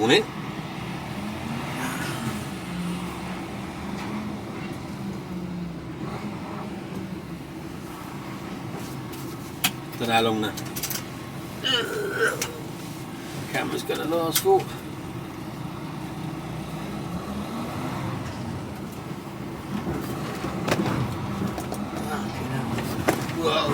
morning. Don't know how long the camera's going to last for. Whoa.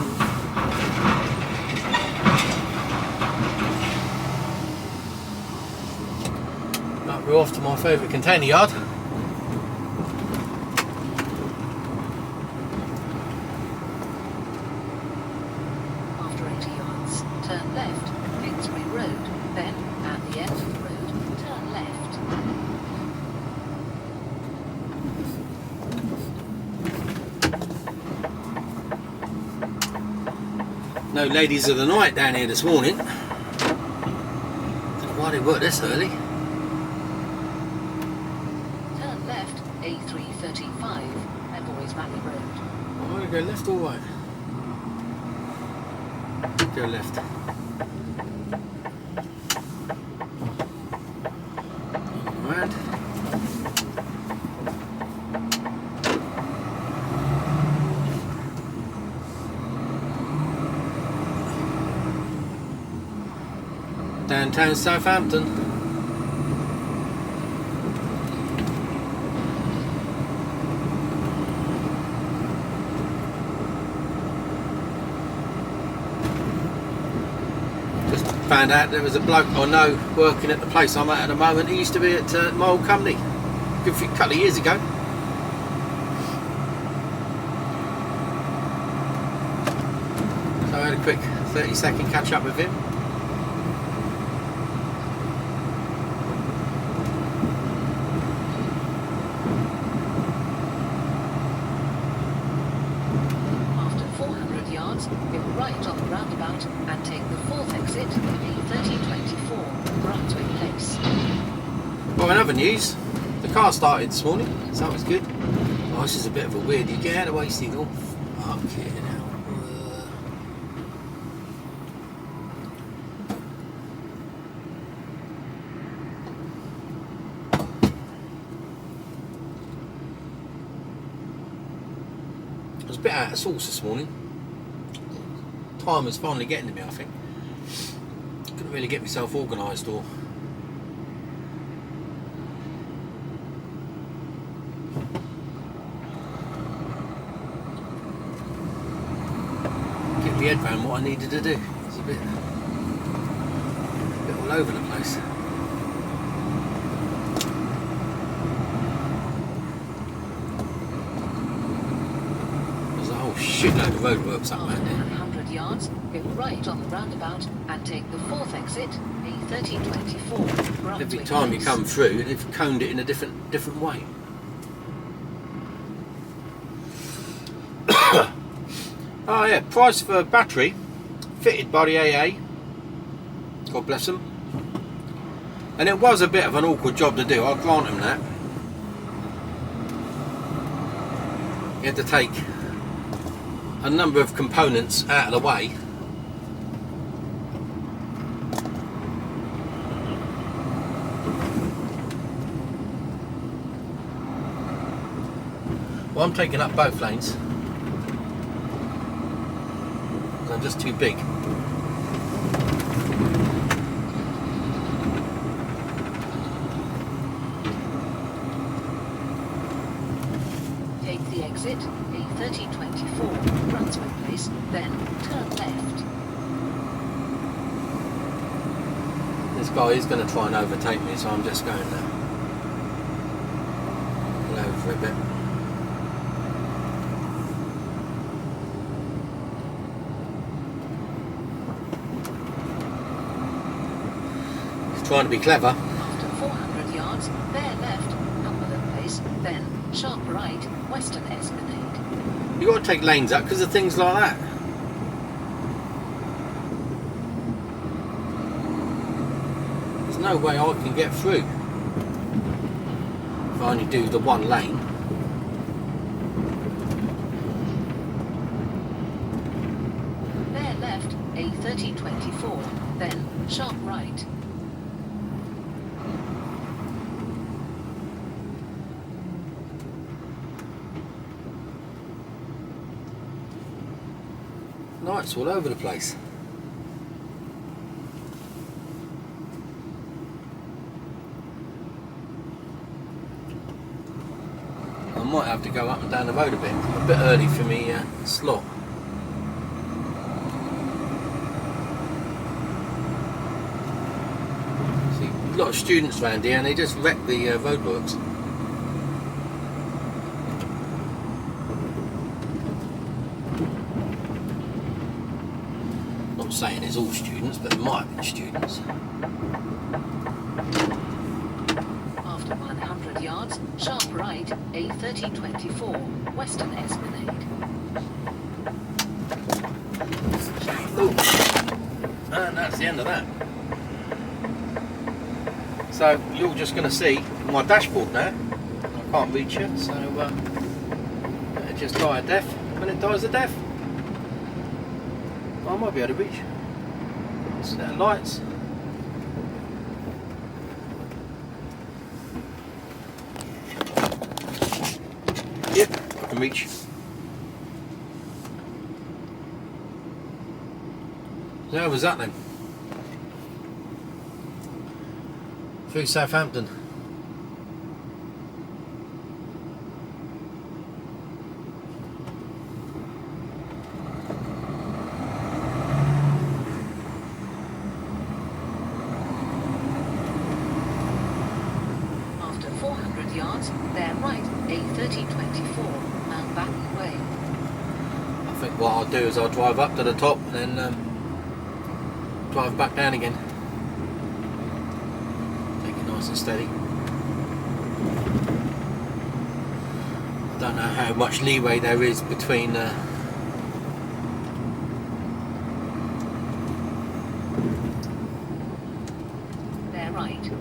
Right, we're off to my favourite container yard. After 80 yards, turn left, Finsbury Road, then, at the end of the road, turn left. No ladies of the night down here this morning. Don't know why they work this early. Turn left, A335, Levoy's Valley Road. I want to go left or right? Go left. Right. Downtown Southampton. Just found out there was a bloke I know working at the place I'm at the moment. He used to be at my old company a good couple of years ago. So I had a quick 30-second catch up with him. Go right on the roundabout and take the 4th exit, A1324, Brunswick Place. Well, in other news, the car started this morning, so that was good. Oh, this is a bit of a weird. You get out of the way, Seagull. Okay, now. I was a bit out of sorts this morning. Time was finally getting to me, I think. Couldn't really get myself organised or get my head around what I needed to do. It's a bit all over the place. There's a whole shitload of roadworks up around there. Yards, go right on the roundabout and take the 4th exit, A1324. Every time you come through, they've coned it in a different way. Oh yeah, price for a battery fitted by the AA. God bless them. And it was a bit of an awkward job to do. I'll grant them that. You had to take a number of components out of the way. Well, I'm taking up both lanes because I'm just too big. Take the exit, A1324, Brunswick Place, then turn left. This guy is going to try and overtake me, so I'm just going to pull over for a bit. He's trying to be clever. After 400 yards, bear left, Cumberland Place, then sharp right, Western Esplanade. You've got to take lanes up because of things like that. There's no way I can get through if I only do the one lane. Bear left, A1324, then sharp right. Lights all over the place. I might have to go up and down the road a bit early for me slot. See, a lot of students around here and they just wreck the roadworks. Not saying it's all students, but it might have been students. After 100 yards, sharp right, A1324, Western Esplanade. Ooh. And that's the end of that. So you're just going to see my dashboard now. I can't reach it, so it just die a death. When it dies a death, I might be able to reach. Set of lights. Yep, I can reach. So how was that then? Through Southampton. After 400 yards, bear right, A1324, Mountbatten Way. I think what I'll do is I'll drive up to the top and then drive back down again. Take it nice and steady. I don't know how much leeway there is between bear right.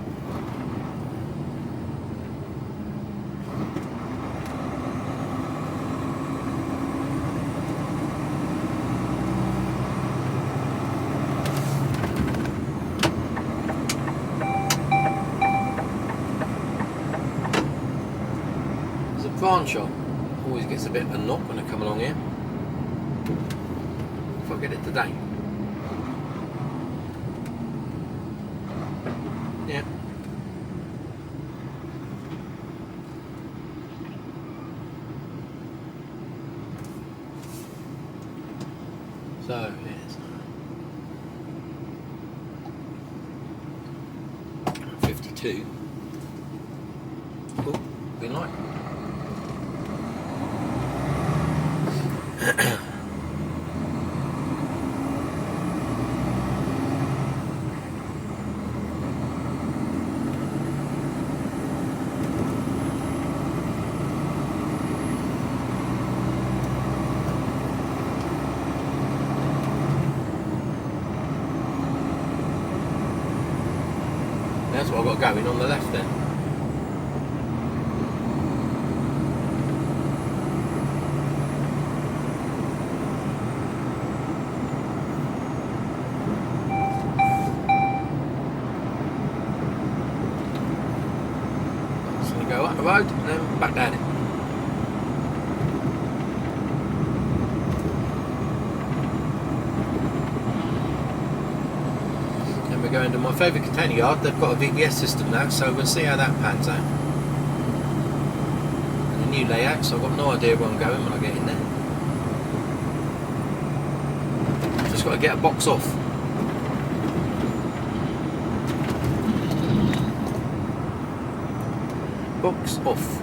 branch shot. Always gets a bit of a knock when I come along here. If I get it today. Yeah. So here's 52. Cool, green light. That's what I've got going on the left there. Just going to go up the road and then back down it. We're going to my favourite container yard. They've got a VBS system now, so we'll see how that pans out. And a new layout, so I've got no idea where I'm going when I get in there. Just got to get a box off. Box off.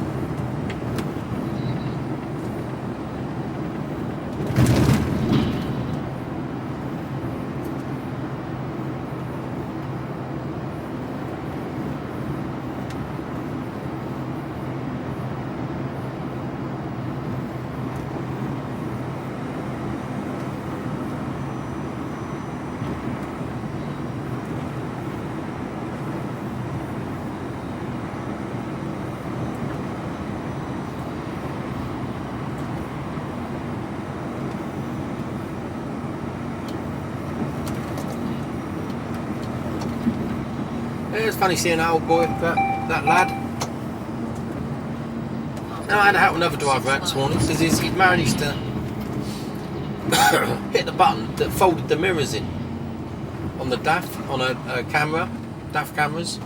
It's funny seeing that old boy, that lad. Now I had a hat with another driver out this morning, because he'd managed to hit the button that folded the mirrors in on the DAF, on a camera, DAF cameras,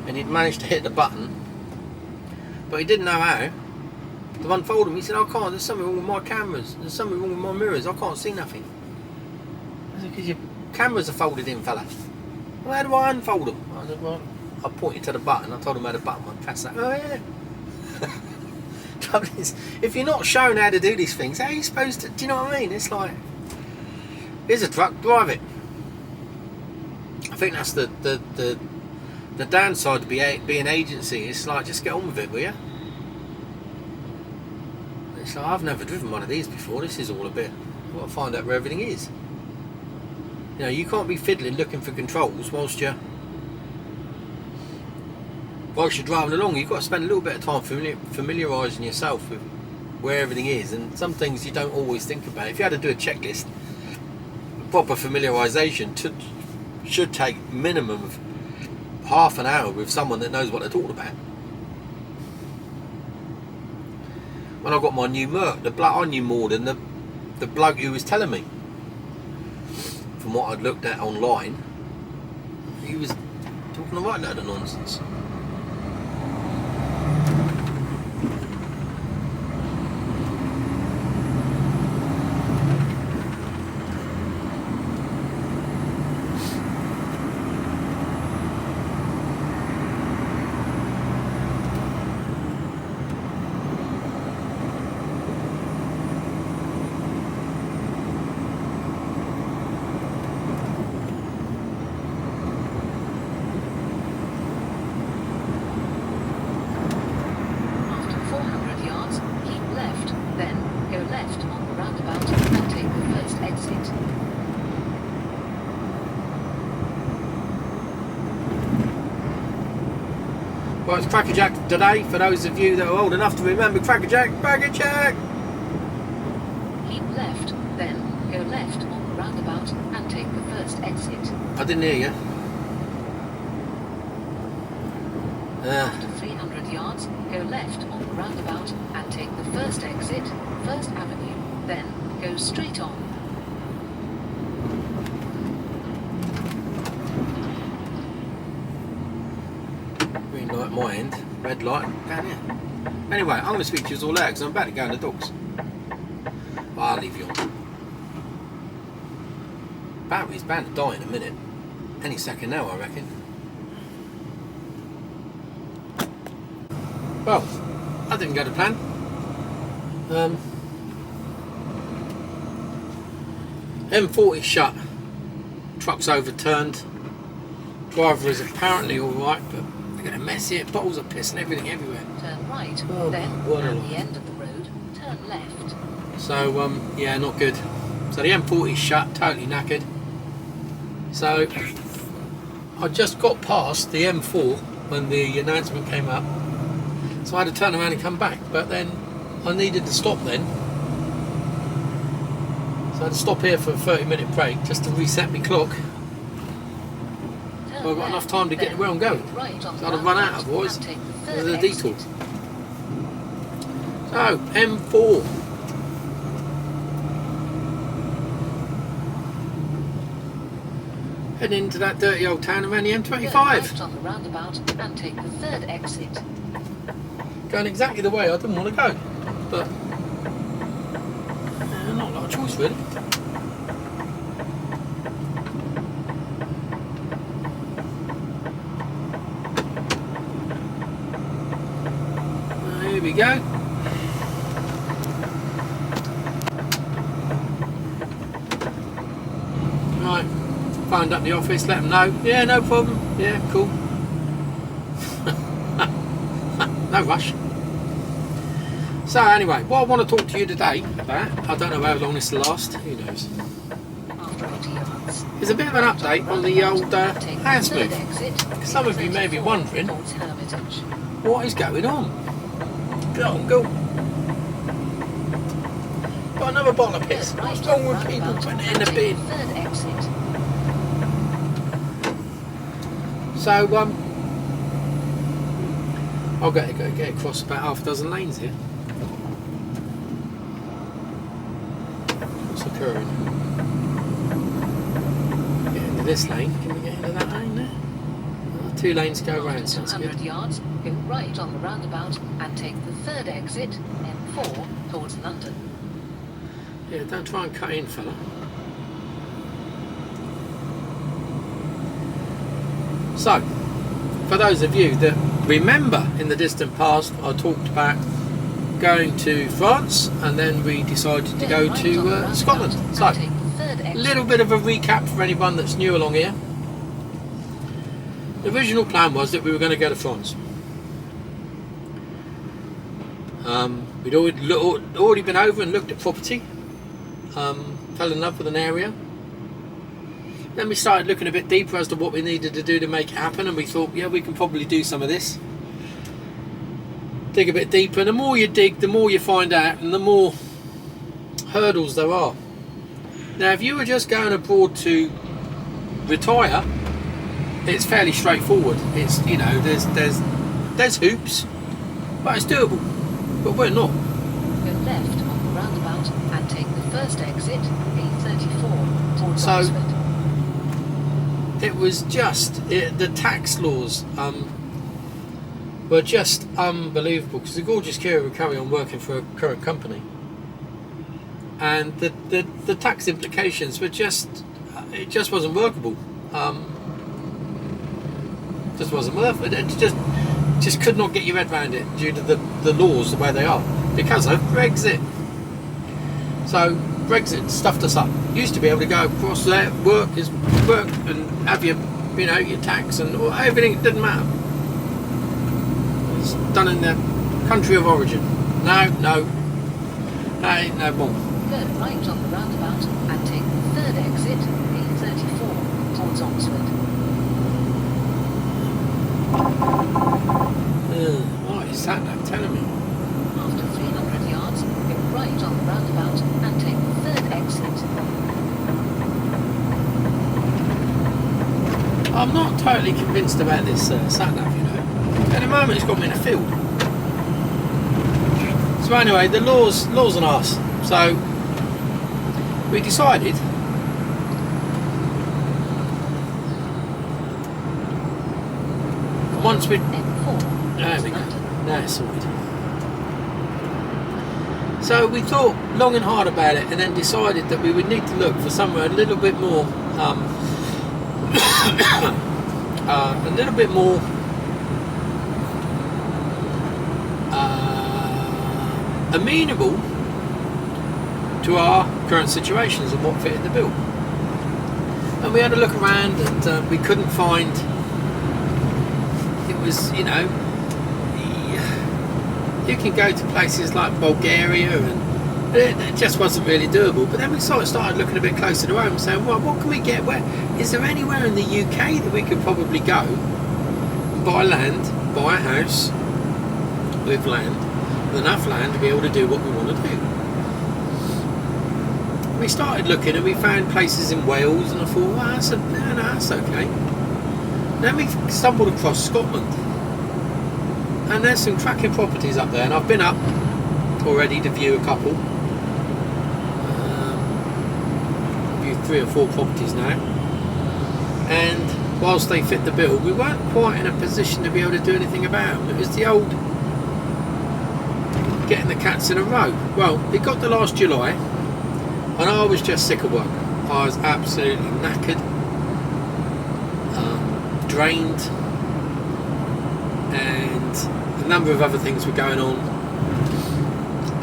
and he'd managed to hit the button, but he didn't know how to unfold them. He said, I can't, there's something wrong with my cameras, there's something wrong with my mirrors, I can't see nothing. I said, because your cameras are folded in, fella. Well, how do I unfold them? I said, well, I pointed to the button, I told him how the button was, press that. Oh yeah. Trouble is, if you're not shown how to do these things, how are you supposed to, do you know what I mean? It's like, here's a truck, drive it. I think that's the downside to be an agency. It's like, just get on with it, will you? It's like, I've never driven one of these before. This is all a bit, I've got to find out where everything is. You know, you can't be fiddling looking for controls whilst you're driving along. You've got to spend a little bit of time familiarising yourself with where everything is, and some things you don't always think about. If you had to do a checklist, proper familiarisation should take minimum of half an hour with someone that knows what they're talking about. When I got my new Merc, I knew more than the bloke who was telling me. From what I'd looked at online, he was talking a right load of nonsense. Well, it's Cracker Jack today, for those of you that are old enough to remember Cracker Jack. Cracker Jack! Keep left, then go left on the roundabout and take the first exit. I didn't hear you. After 300 yards, go left on the roundabout and take the first exit, First Avenue, then go straight on. Green light at my end, red light down here. Anyway, I'm going to speak to you all out because I'm about to go in the dogs. I'll leave you on. Battery's bound to die in a minute. Any second now, I reckon. Well, that didn't go to plan. M40 shut. Truck's overturned. Driver is apparently alright, but they're going to mess here. Bottles are pissing everything everywhere. Turn right, Oh, then what a at lot. the end of the road, turn left. So, yeah, not good. So the M40 is shut, totally knackered. So, I just got past the M4 when the announcement came up. So I had to turn around and come back. But then I needed to stop then. So I had to stop here for a 30-minute break just to reset my clock. So I've got enough time to get to where I'm going. So I'd have run out otherwise. There's a detour. So, M4. Heading into that dirty old town around the M25. Left on the roundabout and take the third exit. Going exactly the way I didn't want to go. But not a lot of choice really. Here we go. Right, phoned up the office, let them know. Yeah, no problem. Yeah, cool. No rush. So anyway, what I want to talk to you today about, I don't know how long this will last, who knows. After 80 yards. There's a bit of an update on the old house move. Some of you may be wondering, what is going on? Go on, go. Got another bottle of piss. What's wrong with people putting it in the bin? Third exit. So, I'll get across about half a dozen lanes here. what's occurring. Get into this lane. Can we get into that lane there? Oh, 2 lanes go round. Sounds good. 200 yards, go right on the roundabout and take the third exit, M4, towards London. Yeah, don't try and cut in, fella. So, for those of you that remember in the distant past, I talked about going to France and then we decided to go to Scotland. So, a little bit of a recap for anyone that's new along here. The original plan was that we were going to go to France. We'd already been over and looked at property. Fell in love with an area. Then we started looking a bit deeper as to what we needed to do to make it happen, and we thought, yeah, we can probably do some of this. Dig a bit deeper, and the more you dig, the more you find out, and the more hurdles there are. Now, if you were just going abroad to retire, it's fairly straightforward. It's, you know, there's hoops, but it's doable. But we're not. Go left on the roundabout and take the first exit, A34, towards So, Oxford. it was just the tax laws were just unbelievable, because the gorgeous Kira would carry on working for a current company, and the tax implications were just wasn't workable. Just wasn't worth it. It just could not get your head around it due to the laws the way they are because of Brexit. So Brexit stuffed us up. Used to be able to go across there, work and have your tax and everything. It didn't matter. It's done in the country of origin. No more. Go right on the roundabout and take the third exit, A34, towards Oxford. What is that now telling me? After 300 yards, go right on the roundabout and take the third exit. I'm not totally convinced about this sat-nav, you know. At the moment it's got me in a field. So anyway, the law's an arse. So we decided once we there we go. Now it's sorted. So we thought long and hard about it, and then decided that we would need to look for somewhere a little bit more amenable to our current situations and what fitted the bill. And we had a look around, and we couldn't find. It was, you know, you can go to places like Bulgaria, and it just wasn't really doable. But then we sort of started looking a bit closer to home, saying, well, what can we get? Where is there anywhere in the UK that we could probably go, buy land, buy a house with land, with enough land to be able to do what we want to do? We started looking, and we found places in Wales, and I thought, well, that's okay. Then we stumbled across Scotland, and there's some cracking properties up there, and I've been up already to view a couple, viewed 3 or 4 properties now, and whilst they fit the bill, we weren't quite in a position to be able to do anything about them. It was the old getting the cats in a row. Well, it got to last July, and I was just sick of work. I was absolutely knackered, drained, and a number of other things were going on,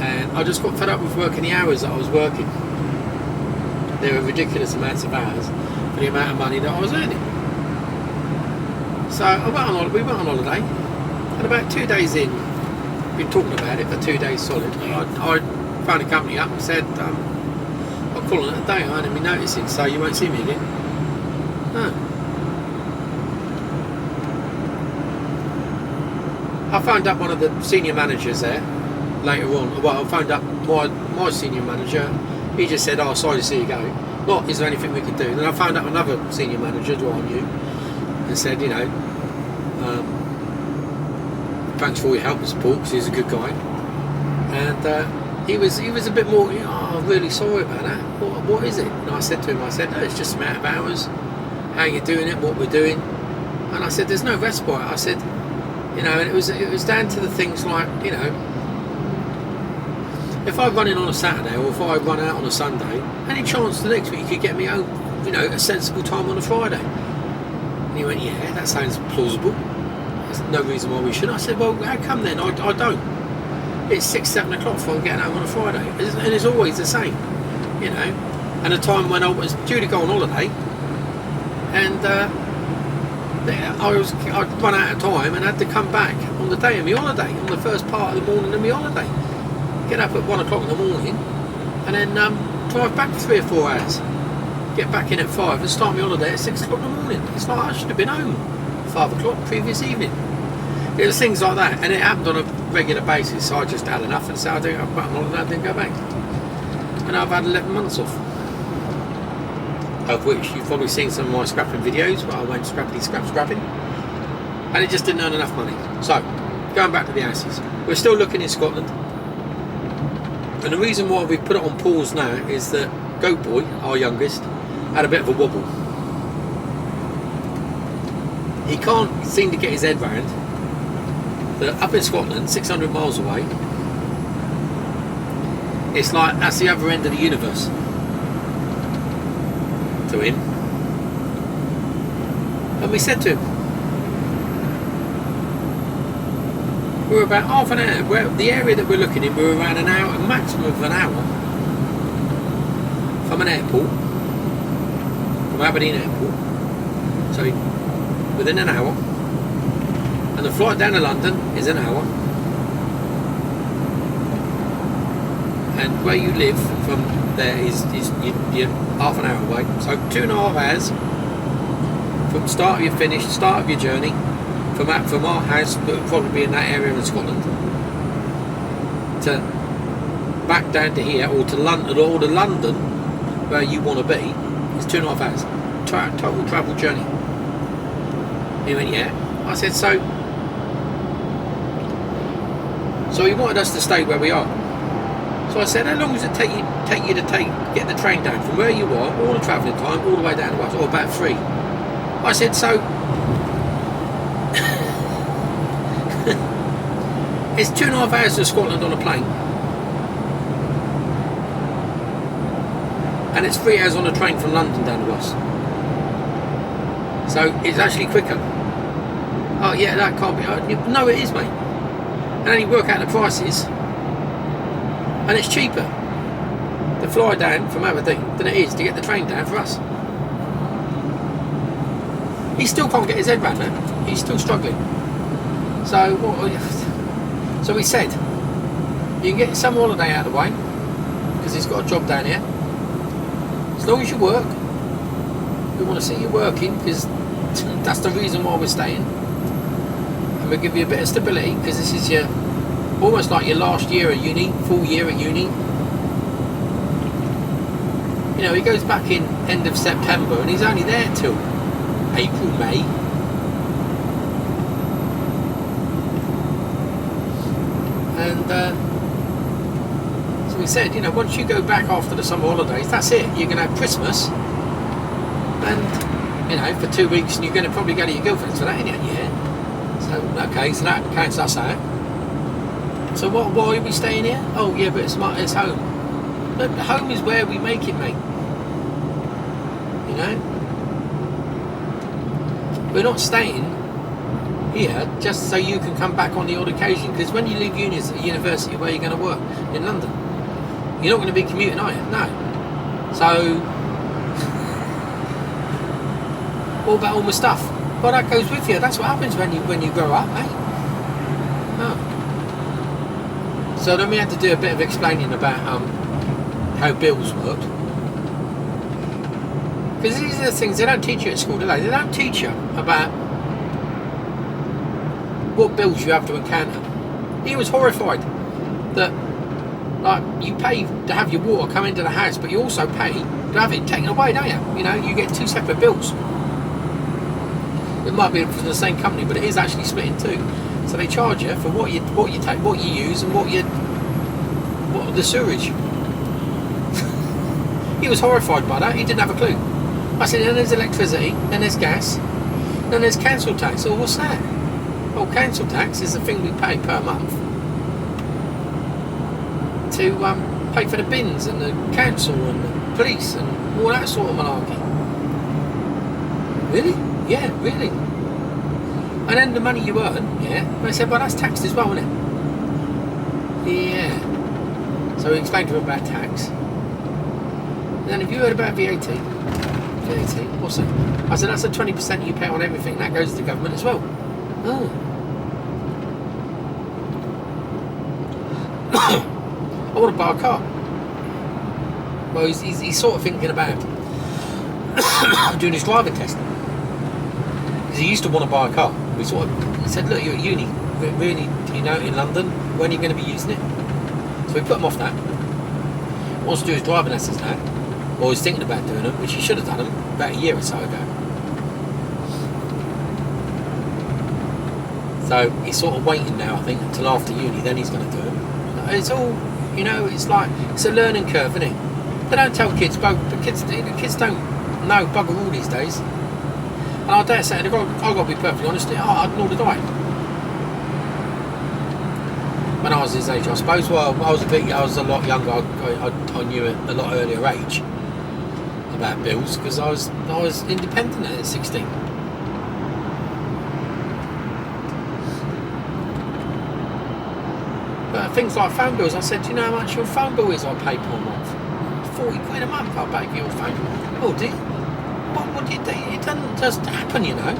and I just got fed up with working the hours that I was working. There were ridiculous amounts of hours for the amount of money that I was earning. So we went on holiday, and about 2 days in, we've been talking about it for 2 days solid, I phoned a company up and said, I'm calling it a day, I hadn't been noticing, so you won't see me again. No. I phoned up one of the senior managers there later on. Well, I phoned up my senior manager. He just said, sorry to see you go. Not, is there anything we can do? Then I phoned up another senior manager who I knew and said, thanks for all your help and support, because he's a good guy. And he was a bit more, I'm really sorry about that. What is it? And I said to him, no, it's just a matter of hours, how you're doing it, what we're doing. And I said, there's no respite. I said, and it was down to the things like, if I run in on a Saturday or if I run out on a Sunday, any chance the next week you could get me home, a sensible time on a Friday? And he went, yeah, that sounds plausible. There's no reason why we shouldn't. I said, well, how come then? I don't. It's 6, 7 o'clock before I'm getting home on a Friday. And it's always the same, And a time when I was due to go on holiday, and I'd run out of time and had to come back on the day of my holiday, on the first part of the morning of my holiday. Get up at 1 o'clock in the morning and then drive back for 3 or 4 hours. Get back in at 5 and start my holiday at 6 o'clock in the morning. It's like I should have been home 5 o'clock previous evening. It was things like that, and it happened on a regular basis. So I just had enough and said, I'm back on holiday, I didn't go back. And I've had 11 months off, of which you've probably seen some of my scrapping videos where I went scrapping, and it just didn't earn enough money. So, going back to the houses, we're still looking in Scotland, and the reason why we've put it on pause now is that Goat Boy, our youngest, had a bit of a wobble. He can't seem to get his head round that up in Scotland, 600 miles away, it's like that's the other end of the universe to him. And we said to him, we're about half an hour, the area that we're looking in, we're around an hour, a maximum of an hour from an airport, from Aberdeen Airport, so within an hour, and the flight down to London is an hour, and where you live from there is you're half an hour away, so 2.5 hours from start of your journey from our house, that would probably be in that area in Scotland, to back down to here, or to London where you want to be, is 2.5 hours total travel journey. He went, yeah. I said, so he wanted us to stay where we are. So I said, how long does it take you to get the train down from where you are, all the travelling time, all the way down to us, or about 3? I said, so it's 2.5 hours to Scotland on a plane, and it's 3 hours on a train from London down to us. So it's actually quicker. Oh yeah, that can't be. No, it is, mate. And then you work out the prices, and it's cheaper to fly down from Aberdeen than it is to get the train down for us. He still can't get his head around that. He's still struggling. So we said, you can get some holiday out of the way, because he's got a job down here. As long as you work, we want to see you working, because that's the reason why we're staying. And we'll give you a bit of stability, because this is almost like your last year at uni, full year at uni. He goes back in end of September, and he's only there till April, May. And so we said, once you go back after the summer holidays, that's it. You're going to have Christmas, and for 2 weeks, and you're going to probably go to your girlfriend's for that, ain't you? Yeah. So okay, so that counts us out. So why are we staying here? Oh yeah, but it's home. But home is where we make it, mate. We're not staying here just so you can come back on the odd occasion, because when you leave university, where are you going to work? In London. You're not going to be commuting, are you? No. So what about all my stuff? Well, that goes with you. That's what happens when you grow up, mate. Oh. So then we had to do a bit of explaining about how bills worked. Because these are the things they don't teach you at school, do they? They don't teach you about what bills you have to encounter. He was horrified that, like, you pay to have your water come into the house, but you also pay to have it taken away, don't you? You get 2 separate bills. It might be from the same company, but it is actually split in 2. So they charge you for what you take, what you use, and what the sewage. He was horrified by that. He didn't have a clue. I said, then there's electricity, then there's gas, then there's council tax. Oh, what's that? Well, council tax is the thing we pay per month to pay for the bins and the council and the police and all that sort of malarkey. Really? Yeah, really. And then the money you earn, yeah. And I said, well, that's taxed as well, isn't it? Yeah. So we explained to him about tax. And then have you heard about VAT? VAT? What's that? I said, that's the 20% you pay on everything. That goes to the government as well. Oh. I want to buy a car. Well, he's sort of thinking about doing his driving test. Because he used to want to buy a car. He said, look, you're at uni. Really, you know, in London, when are you going to be using it? So we put him off that. He wants to do his driving lessons now. Or he's thinking about doing them, which he should have done them about a year or so ago. So he's sort of waiting now, I think, until after uni, then he's going to do them. It's all, you know, it's like, it's a learning curve, isn't it? They don't tell kids, but the kids don't know bugger all these days. And I dare say, I've got to be perfectly honest, nor did I. When I was his age, I suppose. Well, I was a lot younger. I knew at a lot earlier age about bills because I was independent at 16. But things like phone bills, I said, do you know how much your phone bill is? I pay per month. 40 quid a month I pay for your phone. Oh, do you? What do you do? It doesn't just happen, you know.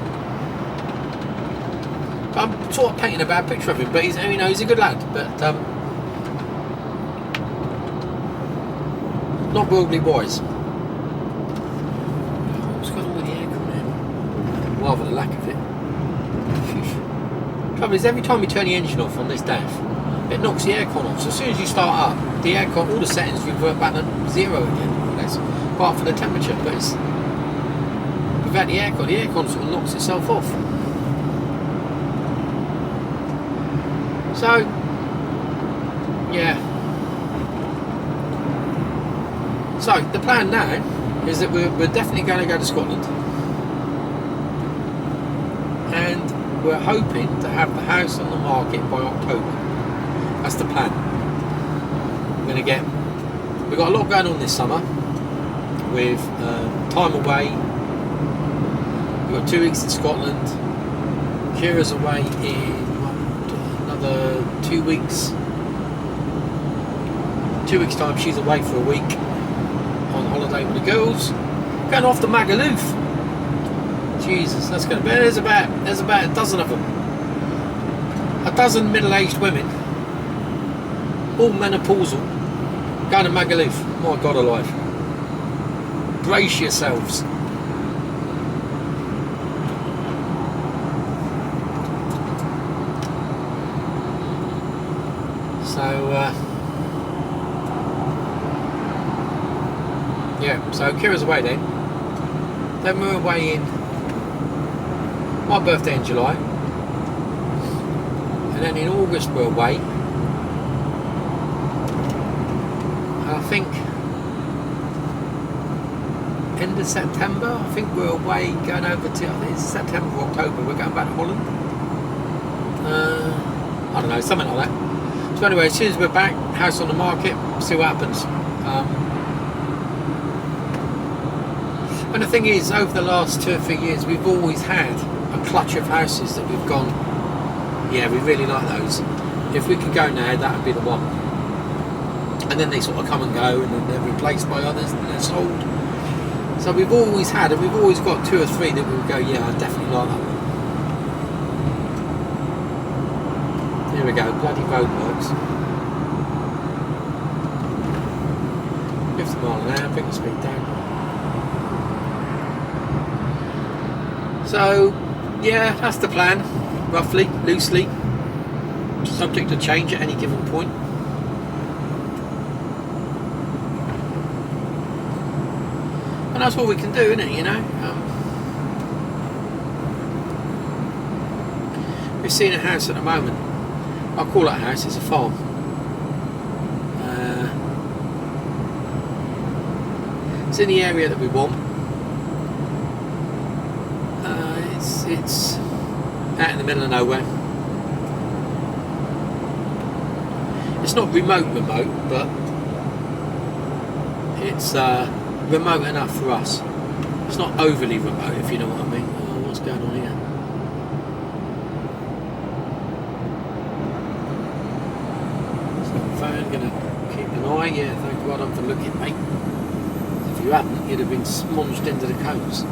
I'm sort of painting a bad picture of him, but he's a good lad, but not worldly wise. What's going on with the aircon now? Rather the lack of it. Trouble is, every time you turn the engine off on this DAF, it knocks the aircon off. So as soon as you start up, the aircon, all the settings revert back to zero again, more or less, apart from the temperature. But it's without the aircon sort of knocks itself off. So, yeah. So, the plan now is that we're definitely going to go to Scotland. And we're hoping to have the house on the market by October. That's the plan. We've got a lot going on this summer with time away. We've got 2 weeks in Scotland. Kira's away in another 2 weeks. 2 weeks time she's away for a week on holiday with the girls. Going off to Magaluf. Jesus, that's going to be. There's about a dozen of them. A dozen middle-aged women, all menopausal, going to Magaluf. My God alive. Brace yourselves. So, yeah, so Kira's away then. Then we're away in my birthday in July. And then in August we're away. And I think end of September, I think we're away going over to, I think it's September or October, we're going back to Holland. I don't know, something like that. So anyway, as soon as we're back, house on the market, see what happens. And the thing is, over the last 2 or 3 years, we've always had a clutch of houses that we've gone, yeah, we really like those. If we could go now, that would be the one. And then they sort of come and go, and then they're replaced by others, and they're sold. So we've always had, and we've always got 2 or 3 that we would go, yeah, I definitely like that one. Here we go, bloody road works. 50 mile an hour, bring the speed down. So, yeah, that's the plan, roughly, loosely. Subject to change at any given point. And that's all we can do, isn't it, you know? We've seen a house at the moment. I'll call that a house, it's a farm. It's in the area that we want. It's out in the middle of nowhere. It's not remote, but it's remote enough for us. It's not overly remote, if you know what I mean. Oh, what's going on here? Phone, gonna keep an eye. Yeah, thank God I'm for looking, mate. If you hadn't, you'd have been smunged into the cones.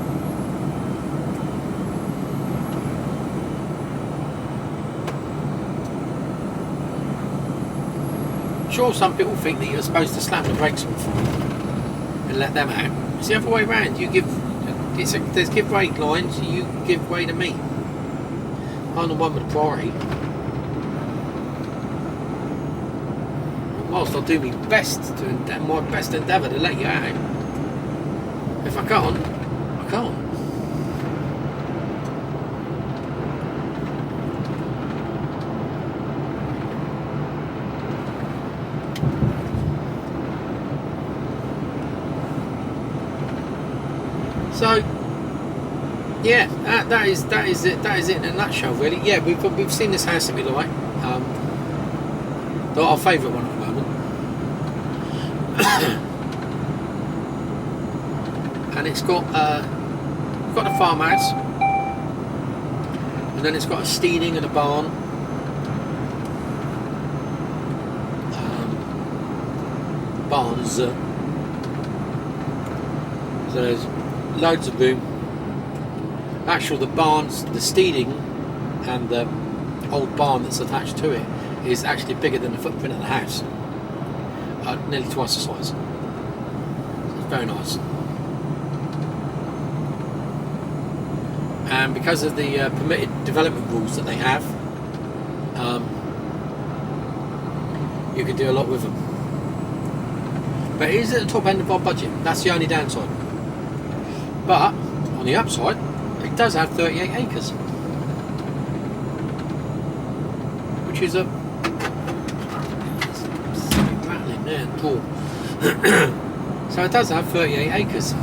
Sure, some people think that you're supposed to slam the brakes off and let them out. It's the other way around. You give. There's give brake lines. You give way to me. I'm the one with the priority. Whilst I'll do my best my best endeavour to let you out, if I can't, I can't. So, yeah, that is it. That is it in a nutshell, really. Yeah, we've seen this house that we like. Our favourite one at the moment. And it's got a farmhouse, and then it's got a steeding and a barn, barns. So there's loads of room. Actually, the barns, the steeding, and the old barn that's attached to it is actually bigger than the footprint of the house. Nearly twice the size. It's very nice. And because of the permitted development rules that they have, you can do a lot with them. But it is at the top end of our budget. That's the only downside. But on the upside, it does have 38 acres, which is a rattling there, cool. So it does have 38 acres,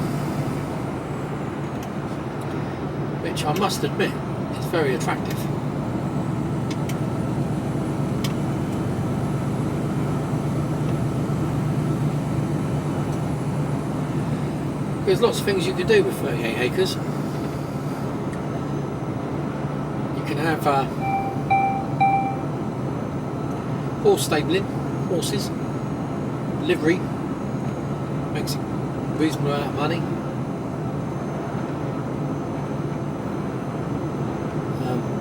which I must admit is very attractive. There's lots of things you can do with 38 acres. You can have horse stabling, horses, livery, makes a reasonable amount of money.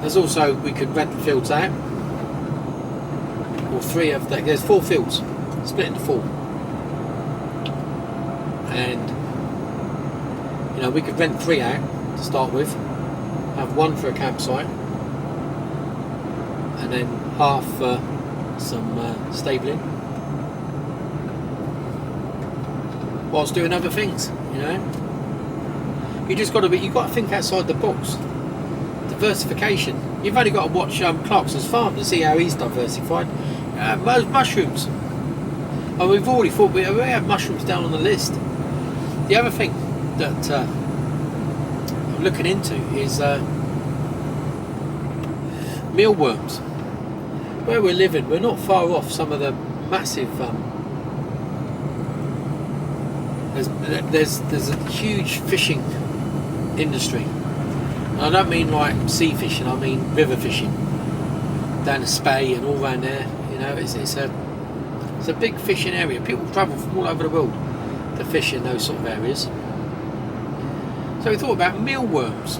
There's also, we could rent the fields out, or there's 4 fields, split into 4. And we could rent 3 out to start with, have 1 for a campsite, and then half for some stabling, whilst doing other things. You've got to think outside the box. Diversification. You've only got to watch Clarkson's farm to see how he's diversified. Mushrooms. Oh, we've already thought we have mushrooms down on the list. The other thing that I'm looking into is mealworms. Where we're living, we're not far off some of the massive. There's a huge fishing industry. And I don't mean like sea fishing. I mean river fishing down the Spey and all around there. It's a big fishing area. People travel from all over the world to fish in those sort of areas. So we thought about mealworms.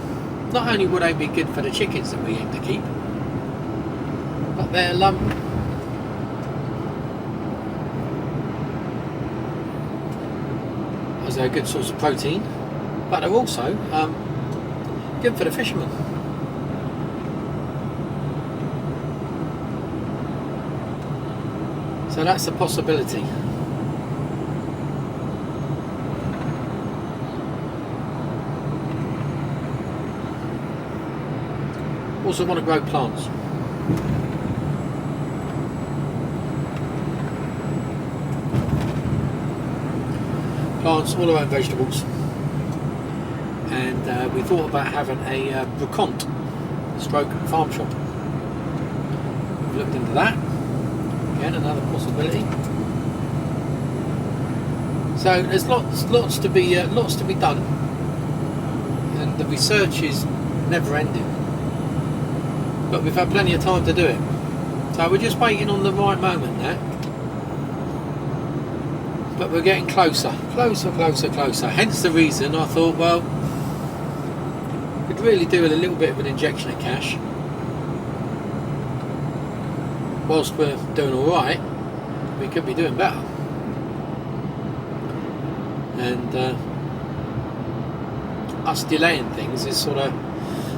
Not only would they be good for the chickens that we aim to keep, but they're as a good source of protein, but they're also good for the fishermen. So that's a possibility. Also want to grow plants. plants all our own vegetables, and we thought about having a brocante stroke farm shop. We've looked into that. Again, another possibility. So there's lots to be done, and the research is never ending. But we've had plenty of time to do it. So we're just waiting on the right moment now. But we're getting closer. Hence the reason I thought, well, we could really do with a little bit of an injection of cash. Whilst we're doing alright, we could be doing better. And us delaying things is sort of,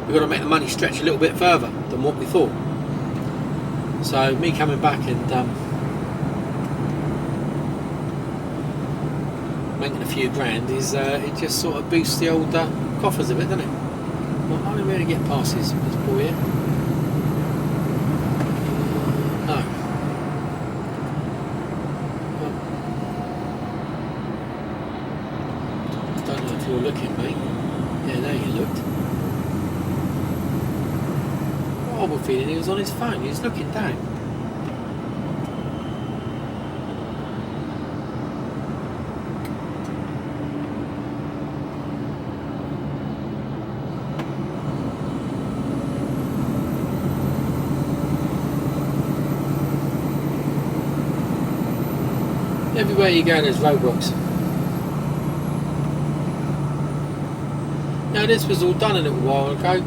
we've got to make the money stretch a little bit further than what we thought. So me coming back and making a few grand is it just sort of boosts the old coffers a bit, doesn't it? Well, I don't really get past this boy here. No. Well, I don't know if you're looking, mate. Yeah, there you looked. Horrible feeling he was on his phone. He was looking down. Everywhere you go there's roadworks. Now this was all done a little while ago.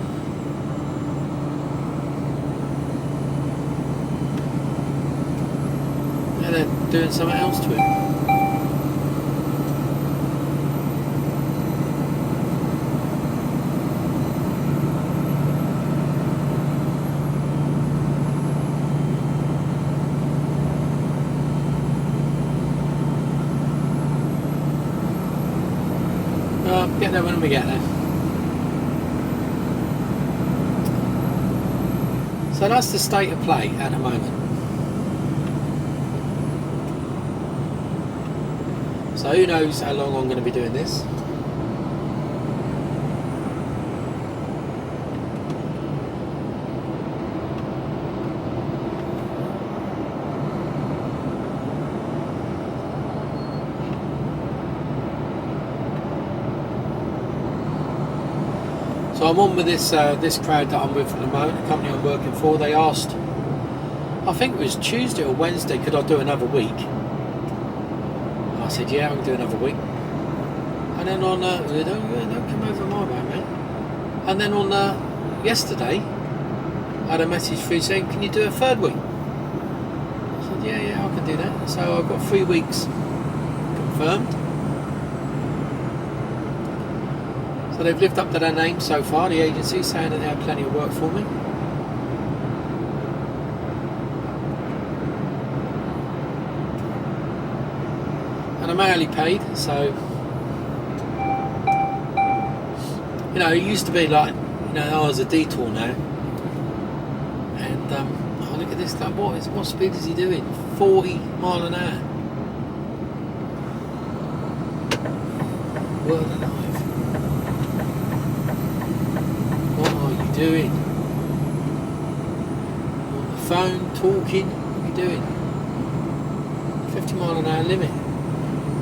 And they're doing something else to it. Get there when we get there. So that's the state of play at the moment. So who knows how long I'm going to be doing this. So I'm on with this crowd that I'm with at the moment, the company I'm working for. They asked, I think it was Tuesday or Wednesday, could I do another week? And I said, yeah, I can do another week. And then on, don't come over my way, mate. And then on yesterday, I had a message through saying, can you do a third week? I said, yeah, I can do that. So I've got 3 weeks confirmed. So they've lived up to their name so far, the agency, saying that they have plenty of work for me. And I'm hourly paid, so, you know, it used to be like, you know, I was a detour now. And, oh, look at this, like, what speed is he doing? 40 mile an hour. Well, doing? On the phone, talking, what are you doing? 50 mile an hour limit.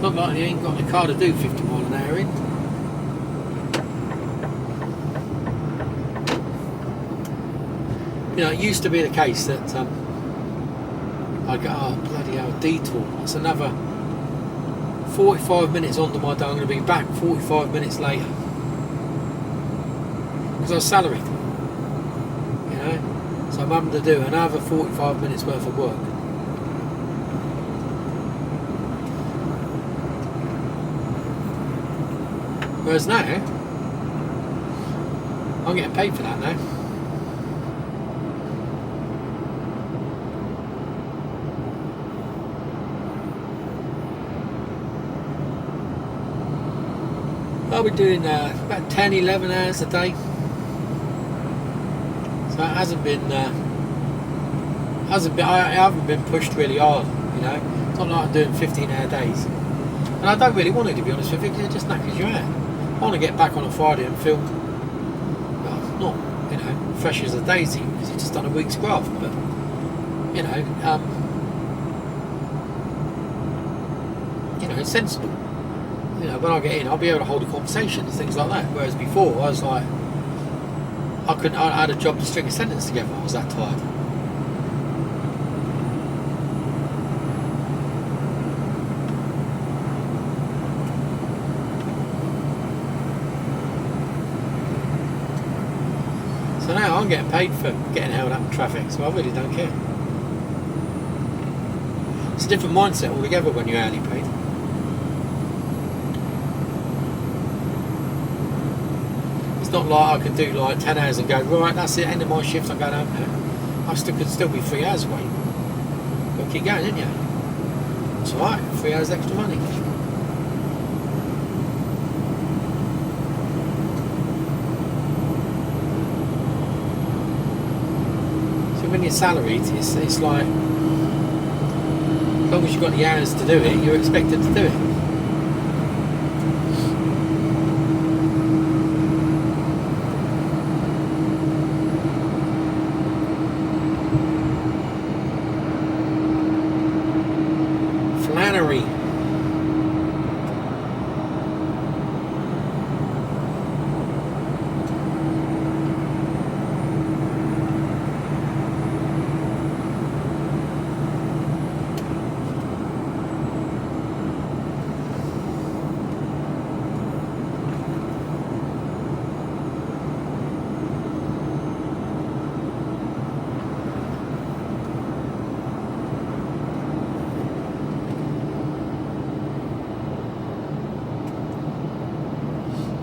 Not like you ain't got a car to do 50 mile an hour in. You know, it used to be the case that I go, oh bloody hell, detour. That's another 45 minutes onto my day. I'm going to be back 45 minutes later. Because I was salaried. So I'm having to do another 45 minutes worth of work. Whereas now, I'm getting paid for that now. I'll be doing about 10, 11 hours a day. So it hasn't been, I haven't been pushed really hard, you know. It's not like I'm doing 15-hour days. And And I don't really want it, to be honest with you, because it just knackers you out. I want to get back on a Friday and feel, well, not, you know, fresh as a daisy, because you've just done a week's graft, but, you know, sensible. You know, when I get in, I'll be able to hold a conversation and things like that. Whereas before, I was like, I had a job to string a sentence together. I was that tired. So now I'm getting paid for getting held up in traffic, so I really don't care. It's a different mindset altogether when you're hourly paid. It's not like I can do like 10 hours and go, right, that's it, end of my shift, I'm going home now. I could still be 3 hours away. But keep going, didn't you? It's alright, 3 hours extra money. So when you're salaried, it's like, as long as you've got the hours to do it, you're expected to do it.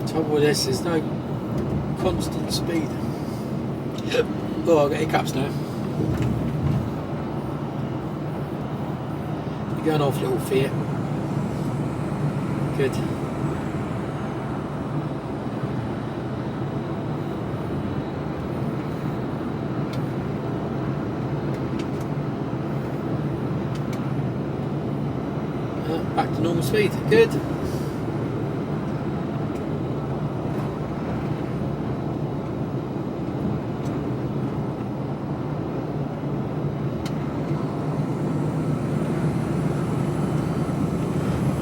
Trouble with this, there's no constant speed. Oh, I've got hiccups now. You're going off, little Fiat. Good. Back to normal speed. Good.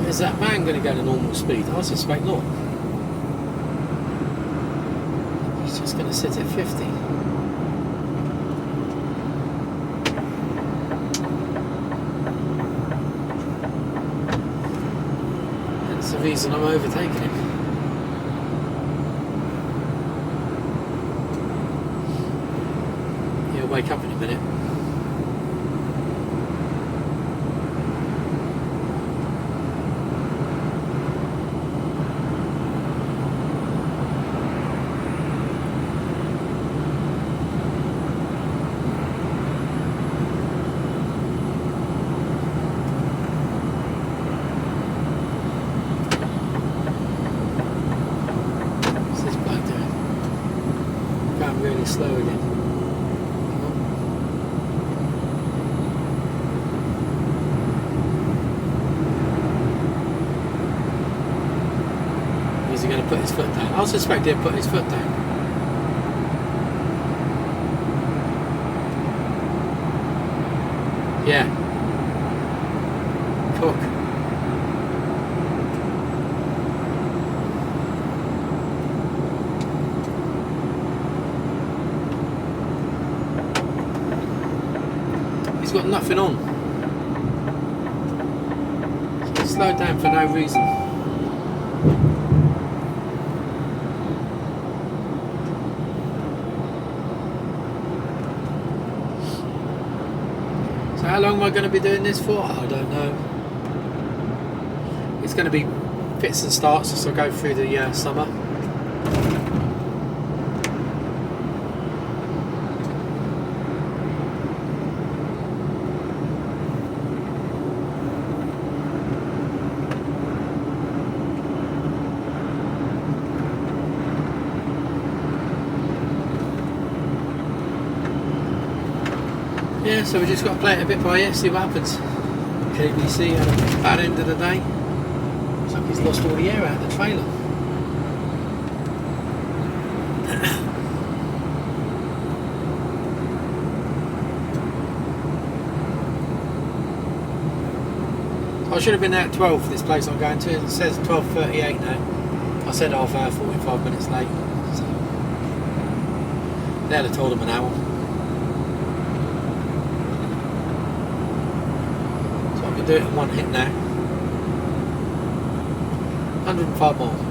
Is that man going to go to normal speed? I suspect not. He's just going to sit at 50. That's the reason I'm overtaking him. He'll wake up in a minute. Really slow again. Is he going to put his foot down? I suspect he'll put his foot down. Yeah. Cook. He's got nothing on. He's slowed down for no reason. So how long am I going to be doing this for? I don't know. It's going to be fits and starts as I go through the summer. Yeah, so we just got to play it a bit by ear, see what happens. KBC had a bad end of the day. He's lost all the air out of the trailer. I should have been there at 12 for this place I'm going to. It says 12:38 now. I said half hour, 45 minutes late. So they'd have told him an hour. So I can do it in one hit now. 105 miles.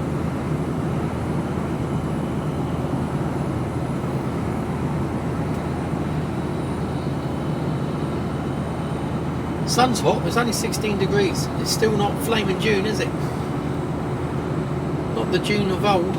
Sun's hot, it's only 16 degrees. It's still not flaming June, is it? Not the June of old.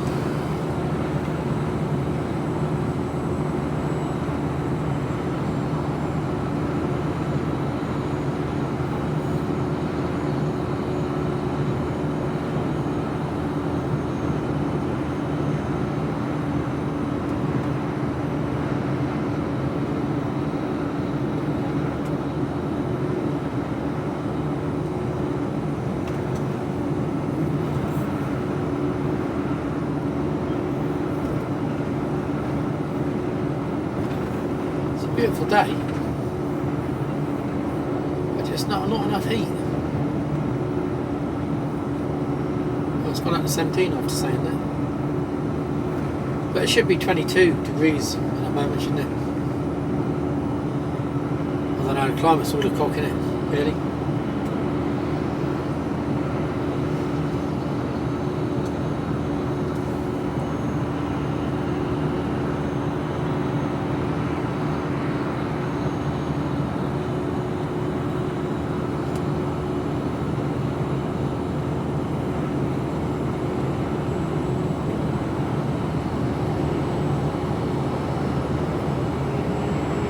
Beautiful day, but just not enough heat. Well, it's gone up to 17 after saying that, but it should be 22 degrees at the moment, shouldn't it? I don't know, the climate's all the cock, innit, really.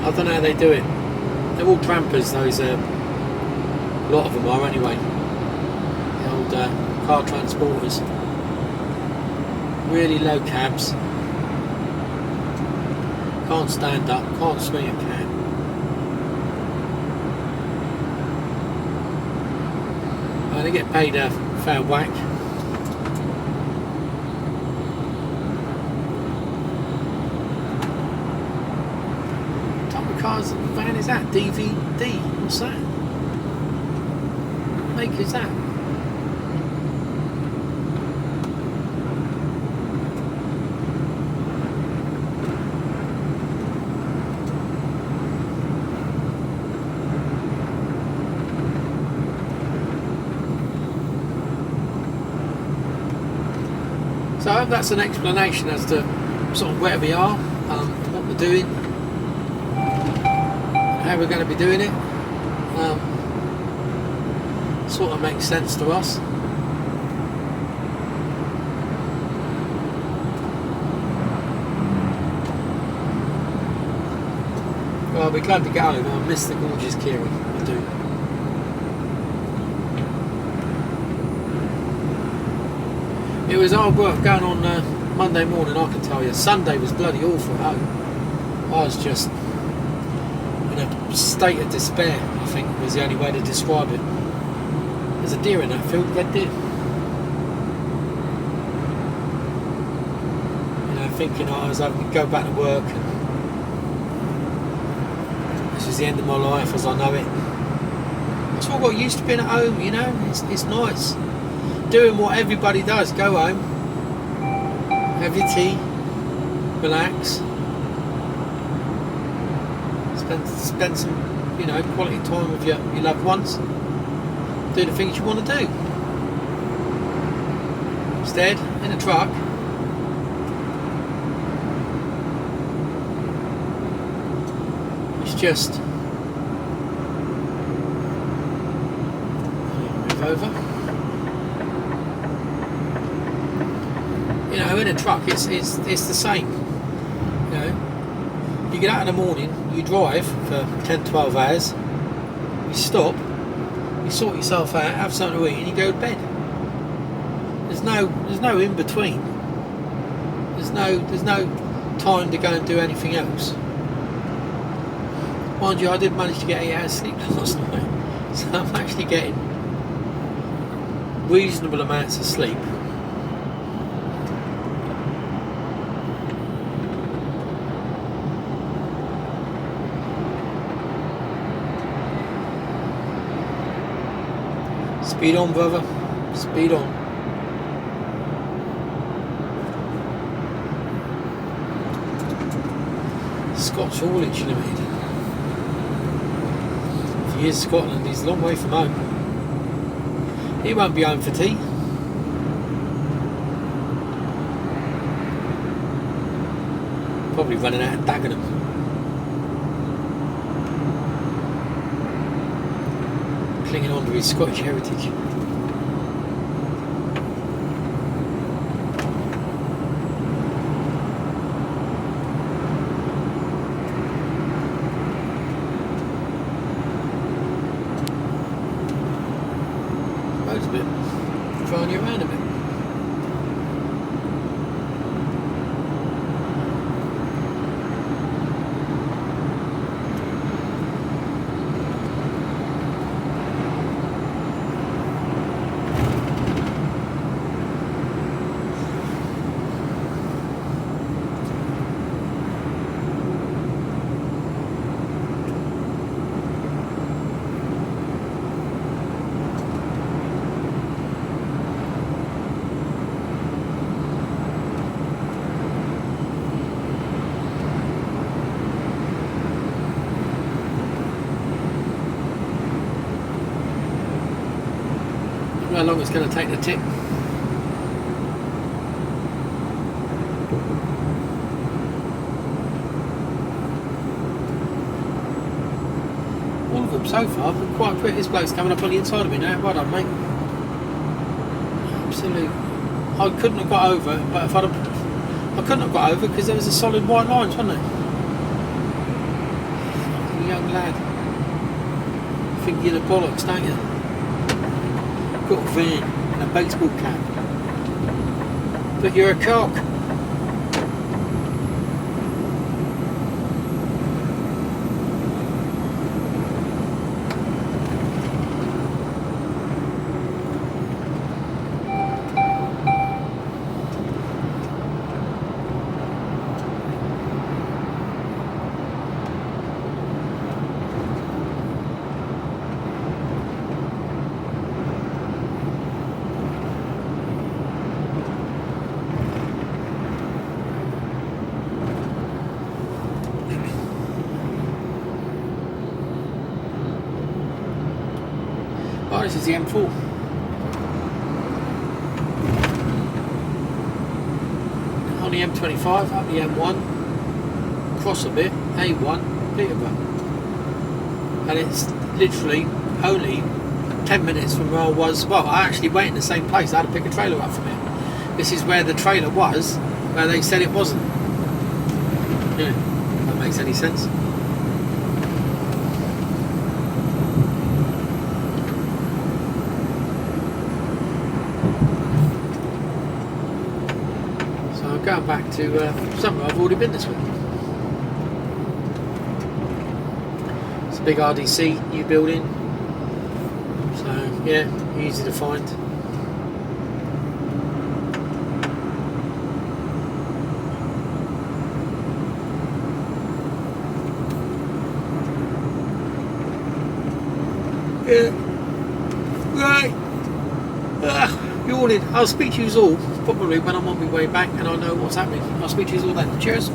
I don't know how they do it. They're all trampers, those, a lot of them are anyway. The old car transporters. Really low cabs. Can't stand up, can't swing a cab. They get paid a fair whack. Cars van is that? DVD? What's that? What make is that? So I hope that's an explanation as to sort of where we are, what we're doing, how we're going to be doing it. Sort of makes sense to us. Well, I'll be glad to get home. I miss the gorgeous Kieran, I do. It was hard work going on Monday morning, I can tell you. Sunday was bloody awful at home. I was just in a state of despair, I think was the only way to describe it. There's a deer in that field, red deer. You know, thinking I was having to go back to work and this is the end of my life as I know it. That's what I got used to being at home, you know, it's nice. Doing what everybody does, go home, have your tea, relax. Spend some, you know, quality time with your loved ones. Do the things you want to do. Instead, in a truck, it's just move over. You know, in a truck, it's the same. You know, you get out in the morning, you drive for 10-12 hours, you stop, you sort yourself out, have something to eat, and you go to bed. There's no in between. There's no time to go and do anything else. Mind you, I did manage to get 8 hours sleep last night, so I'm actually getting reasonable amounts of sleep. Speed on, brother. Speed on. Scotch Haulage Limited. If he is Scotland, he's a long way from home. He won't be home for tea. Probably running out of Dagenham. Clinging on to his Scottish heritage. Road's a bit throwing you around a bit. How long it's going to take to tip. All of them so far, but quite quick. This bloke's coming up on the inside of me now. Well done, mate. Absolutely. I couldn't have got over, but if I couldn't have got over because there was a solid white lines, wasn't there? You young lad. You think you're the bollocks, don't you? Got a van and a baseball cap, but you're a cock. Oh, this is the M4. On the M25, up the M1, cross a bit, A1, Peterborough. And it's literally only 10 minutes from where I was. Well, I actually went in the same place. I had to pick a trailer up from it. This is where the trailer was, where they said it wasn't. Yeah, if that makes any sense. Going back to somewhere I've already been this week. It's a big RDC, new building. So yeah, easy to find. Yeah. Right. Yawning. I'll speak to you all probably when I'm on my way back and I know what's happening. I'll speak to you all then. Cheers.